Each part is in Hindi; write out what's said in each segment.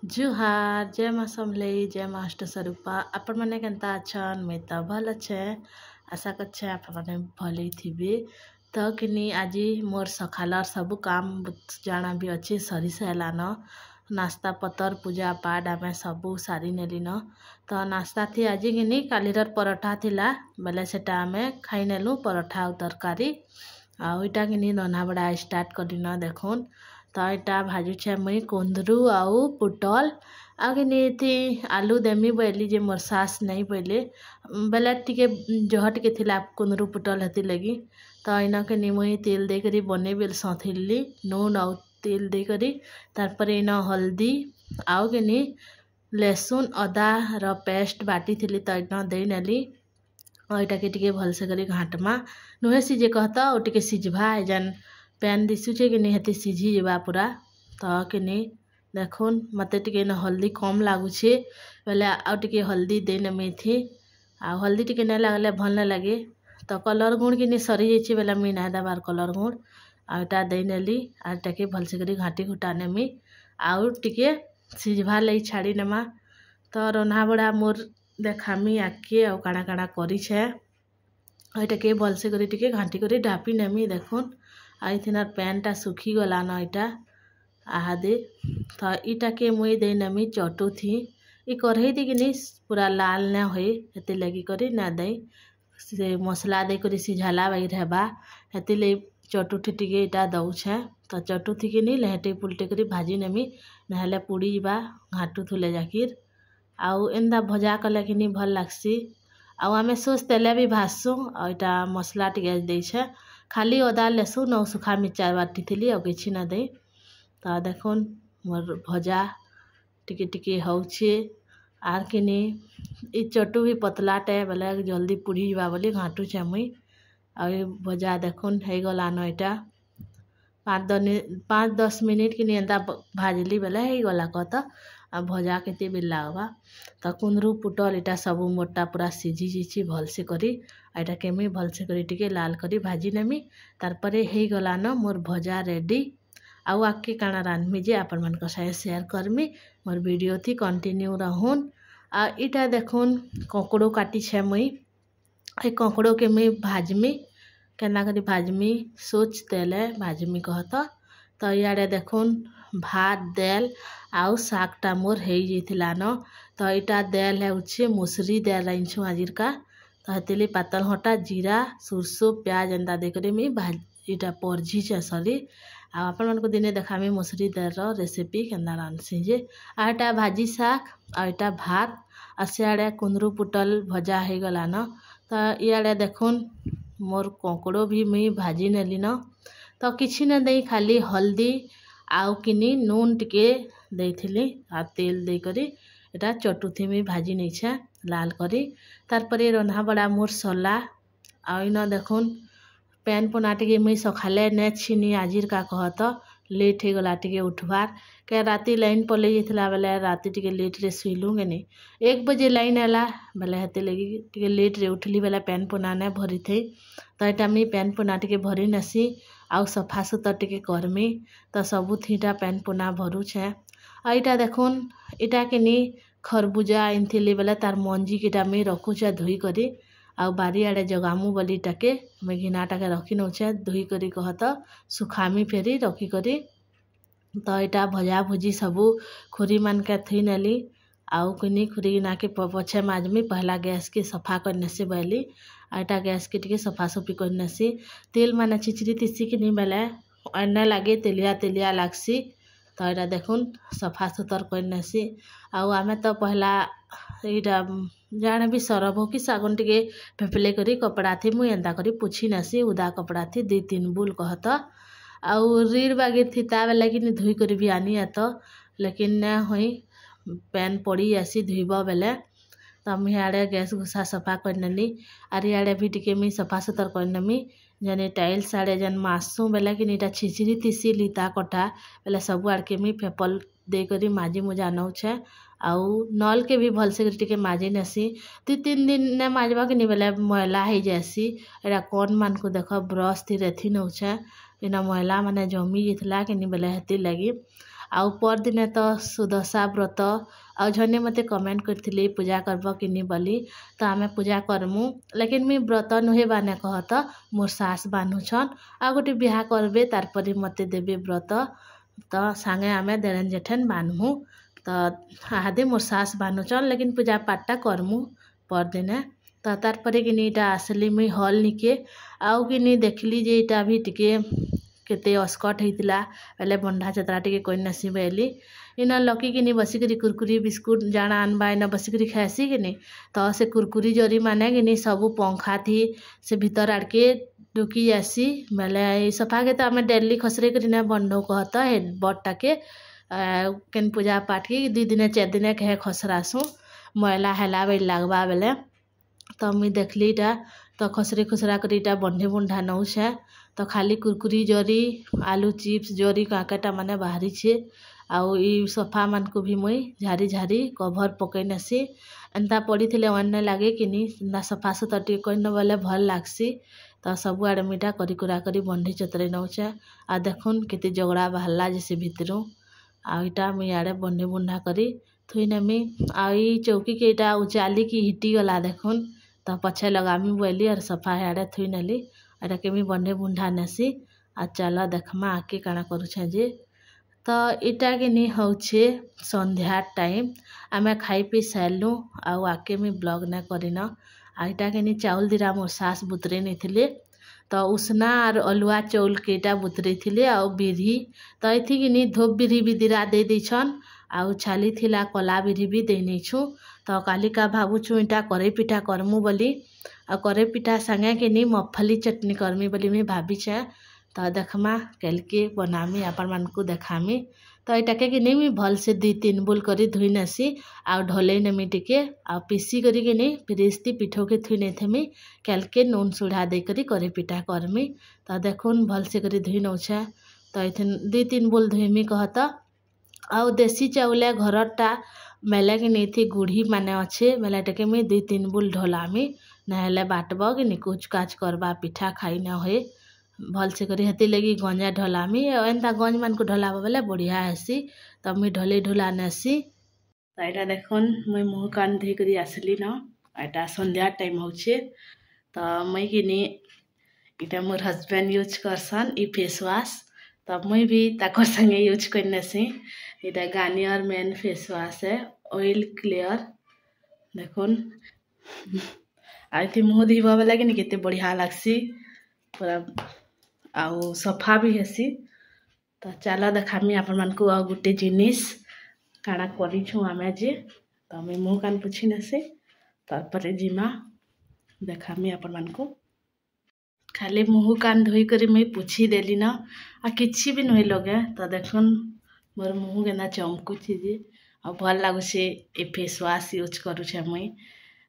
जुहार जय माँ समलेई जय माँ अष्टस्वरूपा आपण मैंने केन्ता अच्छन मैं तो भल अच्छे आशा करछे आपण मैंने भले थिबे। तो किनी आज मोर सखालर सब काम जाना भी अच्छे सरी सारान नास्ता पतर पूजा पाठ आम सबू सारी नेलिन। तो नास्ता थी आज किनी कालीर परोठा थिला बेले सेटा आम खाई नेलु परोठा और तरकारी आईटा किनी रन्धा बड़ा स्टार्ट करिन देखुन। तो यहाँ भाजुछे मुई कुंदरू आउ पुटल आगे थी आलू देमी बोली जे मोर सास नहीं बोले बेले टिके जह टिके थिला कुंदरू पुटल हेती लगी। तो इन के मुई तेल देकरी बने बेल सथिली नून आउ तेल देकरी तारपर इन हल्दी आउ के लहसुन अदा र पेस्ट बाटी थी तो इन दे नेली और यहाँ के भलसे करी घाटमा नुहे सीझे कहता और टिके सिझवा एजान पैन दिशुचे कि नहीं हेती सिझी जावा पूरा। तो कि देखुन मत टे हल्दी कम लगुचे बेले आउ टे हल्दी दे नमी थी आ हल्दी टे नहीं लगले भल नहीं लगे। तो कलर गुण कि सरी जाइए बेले मुई ना देवार कलर गुण आटा दे नेली आटा के भलसे करी घाटी घुटा नेमी आउ टे सिझवा लई छाड़ी नेमा। तो रन्हा बड़ा मोर देखामी आके आउ काଣା काଣା करी छे आटा के भलसे करी टे घाटी करी ढापी नेमी देखुन आई थिनार पैन टा सुखी गला न इटा आहादे। तो इटा के मुई दे नमी चटू थी ई कढ़ई दी कि पूरा लाल न हो हेती लगी करी ना दे से मसला दे करी सिझाला बाहर हेबा हेती ले चटू थी टिके इटा दौछे। तो चटू थी कि लेहटे पुलटे करी भाजी नेमी नहले पुड़ी जा घाटू थुले जाकिर आउ एंदा भजा कले कि भल लागसी आउ आमे सोच तेले भी भाजसु और इटा मसला टिके देछे खाली अदा लहसुन और सुखा मिर्चा बाटी थी और किसी ना दे। तो देखुन मोर भजा टिके टिके होछे आर किनी ई चटू भी पतलाटे बेले जल्दी पुड़ी जा बोली घाटू छे मुई और भजा देखुन हो गला न इटा 5-10 मिनट कि एंदा भाजली बेले हो गला कहता आ भजा केते बिल्ला हवा। तो कुंदरू पुटल इटा सब मोटा पूरा सिझी जाइए भलसे करी आटा के मुई भलसे करी टिके लाल करी भाजी नेमी तारपरे हो गला न मोर भजा रेडी आउ आके काଣା रांधमी जे आपण मन साथे शेयर करमी मोर वीडियो थी कंटिन्यू रहून। आ इटा देखुन ककड़ो काटी छे मुई ए ककड़ो के मुई भाजमी केना करी भाजमी सोच तेले भाजमी कहता। तो इे देखुन भात देल आउ सागटा मोर हो जाइथिला न। तो इटा देल है उछे मुसरी देल रही आजिर का तो हेतिली पातल हटा जीरा सुरसो प्याज एंदा देकर मी इटा परझी छे सरी आपण मन को दिने देखामी मुसरी देल रेसिपी केन्दा रांधसी जे आटा भाजी साग आ इटा भात आ सियाड़े कुंदरू पुटल भजा हो गला न। तो इे देखुन मोर ककड़ो भी मुई भाजी नेली न। तो किसी न दे खाली हल्दी आउ किनी नून टिके देथिली आ तेल दे करी इटा चटुथी में भाजी नहीं छे लाल करी तारपरे रन्हा बड़ा मोर सला आ इन देखुन पैन पुना टिके मुई सखाले ने छिनी आजिर का कहत लेट हो गला टिके उठबार के राती लाइन पले जाइथिला बेले राती टिके लेट रे सुइलु के 1 बजे लाइन आला बेले हेते लगी टिके लेट रे उठली बेले पैन पुना ने भरी थी। तो इटा मी पैन पुना टिके भरी नसी आउ सफा सुतर टिके करमी तो सबू थीटा पैन पुना भरू छे। आ इटा देखुन इटा के खरबूजा आनथिली बेले तार मंजी किटा मी रखुछे धोई करी आउ बारी आड़े जगामु बोली टाके मैं घिनाटाके रखी नौछे धोई करी कहत सुखामी फेरी रखी करी। तो इटा भजा भुजी सबू खुरी मान के थी नेली आउ किनी खुरी गिना के पछे माजमी पहला गैस के सफा कर नसी बैली आटा गैस के टिके सफा सफी कर नसी तेल माने छिचरी तीसी कि बेले अन्य लगे तेलिया तेलिया लागसी। तो यहाँ देखुन सफा सुतर कर नसी आउ आमे तो पहला यहाँ जाने भी सरब हो कि सागुन टिके फेफले करी कपड़ा थी मुई एंदा करी पुछी नसी उदा कपड़ा थी 2-3 बुल कहत आउ रीड़ बागिर थी ता बेले कि धोई करी भी आनी तो लेकिन न होई पैन पड़ी आसी धोब बेले। तो मुई आड़े गैस घुसा सफा कर नेली आर इे भी टिके मुई सफा सुतर कर नेमी जने टाइल्स आड़े जन मासू बेले कि इटा छिचरी तीसी लिता कटा बेले सब आड़ के मुई फेपल दे करी माजी मुजा नौछे आउ नल के भी भलसे टिके माजी नसी 2-3 दिन ने माजबा कि बेले मैला हो जासी एरा कौन मान को देख ब्रश थी रेथी नौछे इना मैला माने जमी जाइथिला कि बेले हेती लगी आउ पर दिन तो सुदशा व्रत आउ झने मते कमेंट करथिले पूजा करब कि नहीं बोली तो आमे पूजा करमु लेकिन मी व्रत नुहे बाने कहत मोर सास बान्हुछन आ गोटे बिहा करबे तारपरे मते देबे व्रत तो सांगे आमे देरन जेठन बान्हमु तो आदे मोर सास बान्हुछन लेकिन पूजा पाठटा करमु पर दिने तो तारपरे कि इटा आसली मुई हल निके आउ कि देखली जे इटा भी टिके केते अस्कट होइतिला पहले बंधा चतरा टिके कोई नसीब एली इन लकी कि बसिकरी कुरकुरी बिस्कुट जाना आनबा इन बसिकरी खाएसी कि तो से कुरकुरी जरी माने कि सबू पंखा थी से भीतर आड़के ढुकी जासी बेले सफा के तो आम डेली खसरे कर बंधो कहत हेड बटा के केन पूजा पाठ के 2 दिन 4 दिन कहे खसरासु मैला हेला बेल लगवा बेले तो मुई देखली इटा तो खसरे खुसरा कर इटा बंधे बुंढा नौ छे तो खाली कुरकुरी जरी आलू चिप्स जरी काकेटा माने बाहरी छे आउ ई सोफा मान को भी मुई झारी झारी कभर पकई नसी एंता पड़ी थे अन्य लगे कि सफा सुतरा टे कईन बोले भल लागसी तो सब आड़े मीटा करी कुरा करी बंधी चतरे नौचे आ देखुन केते जगड़ा बाहरला जैसे भितरू आ इटा मुई आड़े बंधी बुंढा करी थुई नेमी आ चौकी के इटा उचाली की हिटी गला देखुन तो पछे लगामी बोली और सफा आड़े थुई नेली एटा के मी बंधे बुंढा नेसी आ चल देखमा आके काना करूछे जे तो इटा के नहीं होछे संध्या टाइम आमे खाई पी सारू आउ आके मी ब्लॉग ना करिन आईटा के नहीं चाउल दिरा मोर सास बुतरे नहीं थिले तो उसना और अलुआ चाउल के इटा बुतरे थिले आउ बिरी तो एथि कि नहीं धोप बिरी भी दिरा दे दीछन आउ छाली थिला कला बिरी भी देनी छु तो काली का भावुछु इटा करे पिठा करमु बोली आ करे पिठा संगे के नहीं मफली चटनी करमी बोली मैं भाभी छे तो देखमा कल के बनामी अपन मन को देखामी तो इटा के नहीं मी भल से 2-3 बुल करी धुई नसी आउ ढले नेमी टिके आ पीसी करी के नहीं फिरिस्ती पिठो के थुई नहीं थेमी कल के नून सुढ़ा दे करी करे पिठा करमी तो देखुन भल से करी धुई नौछे तो इथे 2-3 बुल धुईमी कहत आउ देसी चाउले घरटा मेले कि नहीं थी गुढ़ी माने अच्छे मेला टेके मी 2-3 बुल ढलामी नहेले बाटब कि कुछ काच करबा पिठा खाई न होए भल से करी हेती लगी गंजा ढलामी एंता गंज मान को ढलाबा बेले बढ़िया हेसी तब मुई ढले ढुला नेसी तो यहाँ देखुन मुई मुँह कान धोई करी आसली न एटा संध्या टाइम होछे तो मुई कि इटा मोर हस्बैंड यूज करसन ई फेस वाश तब मुई भी ताकर संगे यूज कर नेसी इटा गार्नियर मेन फेस वाश है ऑयल क्लियर देखुन आती मुँह धोबा बेले कि केते बढ़िया लागसी पूरा आउ सफा भी हेसी तो चल देखामी आपण मन को आ गोटे जिनिस काଣା करिछु आमे जे तो मैं मुँह कान पुछि नेसे तारपरे जिमा देखामी आपण मन को खाली मुँह कान धोई करी मैं पुछि देली न आ किछि भी नहीं लगे तो देखुन मोर मुँह केना चमकुछि जे आ भल लागुछे ए फेस वाश यूज करूछे मुई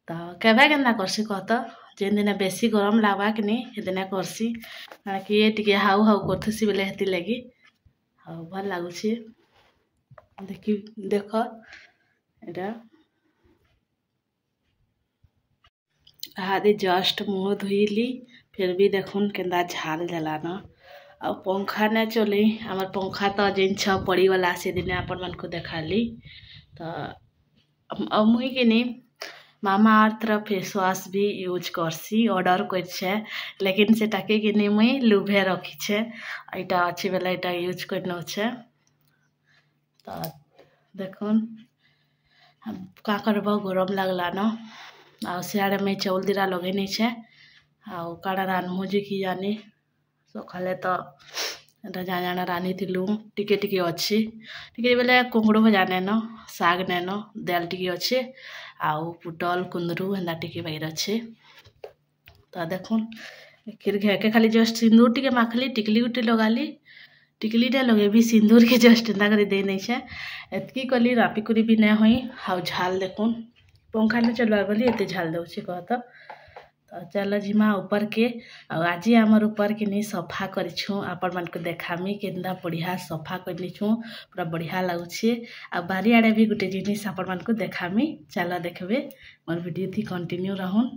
तो केबे केन्ता करसी कहत जेन दिन बेसी गरम लागबा कि नहीं हे दिन करसी कारण कि ये टिके हाउ हाउ करथसी बेले हेती लगी हाउ भल लागुछे देखी देख एटा आदि जस्ट मुँह धोइली फिर भी देखुन केन्दा झाल देला न आ पंखा ने चले आमर पंखा तो जेन छ पड़ी वाला से दिन अपन मन को देखाली तो मुई कि नहीं मामा अर्थ फेस वाश भी यूज करसी ऑर्डर करछे लेकिन से टाके कि नहीं मुई लुभे रखी छे इटा अच्छी बेला इटा यूज करनो छे तो देखुन का करब गरम लगला न आ सियाड़े में चाउल दिरा लगे नहीं छे आ काड़ा रानमु जे कि जानी सकाले तो जाना रानी थिलु टिके टिके अच्छी टिके बेले कुंगड़ो भजा नेन साग नेन दाल टिके अच्छे आउ पुटल कुंदरू हेन्दा टिके बाहर अच्छे तो देखुन खीर घेके खाली जस्ट सिंदूर टिके माखली टिकली गुटे लगाली टिकलीटा लगे भी सिंदूर के जस्ट एंता कर दे नहीं छे एतकी कली रापिकुरी भी नहीं हुई हाउ झाल देखुन पंखा ने चलवा बोली एते झाल दउछे कहत तो चल जिमा ऊपर के आज आमर ऊपर के नहीं सफा करिछु आपण मन को देखामी केन्दा बढ़िया सफा करनीछु पूरा बढ़िया लगुछे आ बारी आड़े भी गोटे जिनिस आपण मन को देखामी चल देखबे मोर वीडियो थी कंटिन्यू रहून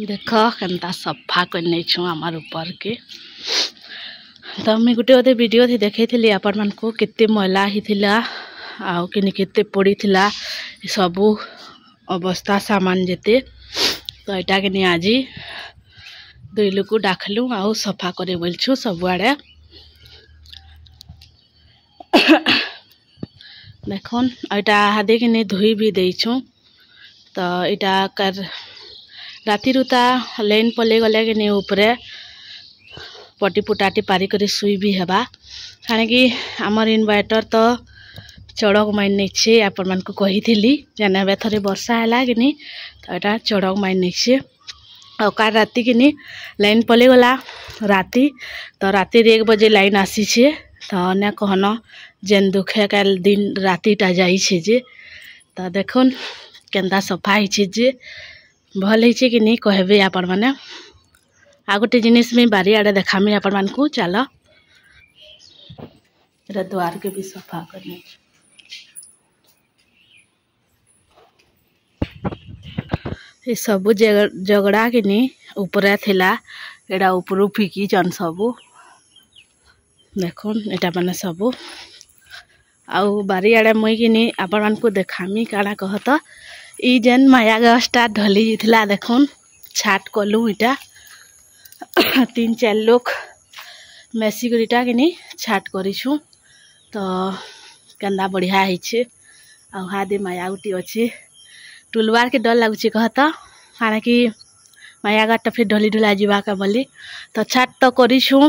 देख केन्ता सफा करनीछु आमर ऊपर के तो मुझे गोटे गोटे वीडियो थी देखी आपण मान को केते मैला ही थिला आउ किनी केते पड़ी थिला सबू अवस्था सामान जेते तो यहाँ के नहीं आज दुई लोग डाकलु आउ सफा करे बोलछु सबुआड़े देखन यहाँ हादे कि नहीं धोई भी देछु तो यहाँ कर राति रुता लाइन पले गले कि नहीं ऊपरे पटी पुटाटी पारिक शुई भी हेबा कारण कि आमर इनवर्टर तो चढ़क माइन नहीं आपण मान को कही थी जाने थोड़े वर्षा है कि नहीं तो यहाँ चढ़क माइन नहीं और कार राति कि नहीं लाइन पले गला राति तो राति 1 बजे लाइन आसी छे तो अने कहन जेन दुखे काल दिन रातिटा जाइए जे तो देखुन केंदा सफा है जे भल है कि नहीं कहबे आपण माने आ गोटे जिनिस में बारी आड़े देखामी आपण मान को चल द्वार के भी सफा करनी ये सबू जगड़ा कि नहीं ऊपर थिला एडा ऊपर फिकी चन सबू देखुन एटा माने सबू आउ बारी आड़े मुई कि नहीं आपण मान को देखामी काना कहत ई जेन माया गछटा ढली जिथिला देखुन छाट कलु इटा 3-4 लोग मेसिकरीटा कि नहीं छाट करिछु तो केंदा बढ़िया है आ हादे माया गुटी अच्छे टुलवार के डर लगुच कहता कारण कि माया गाटा फिर ढली ढुला जावाका बोली तो छाट तो करिछु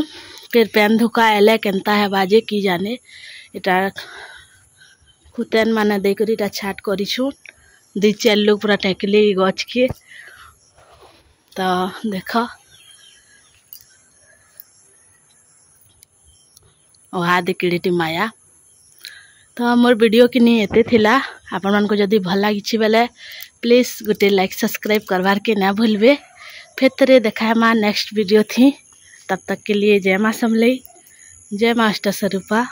फिर पेन धुका एले केनता है बाजे की जाने इटा खुतेन माने देकरी इटा छाट करिछु 2-4 लोग पूरा टेकले गछ के तो देख हादे किड़ीटी माया तो मोर वीडियो कि नहीं एते थिला आपण मान को जदी भल लागिछि बेले प्लीज गोटे लाइक सब्सक्राइब करवार के ना भूलबे फिर तरे देखा नेक्स्ट वीडियो थी तब तक के लिए जय माँ समलई जय माँ अष्टस्वरूपा।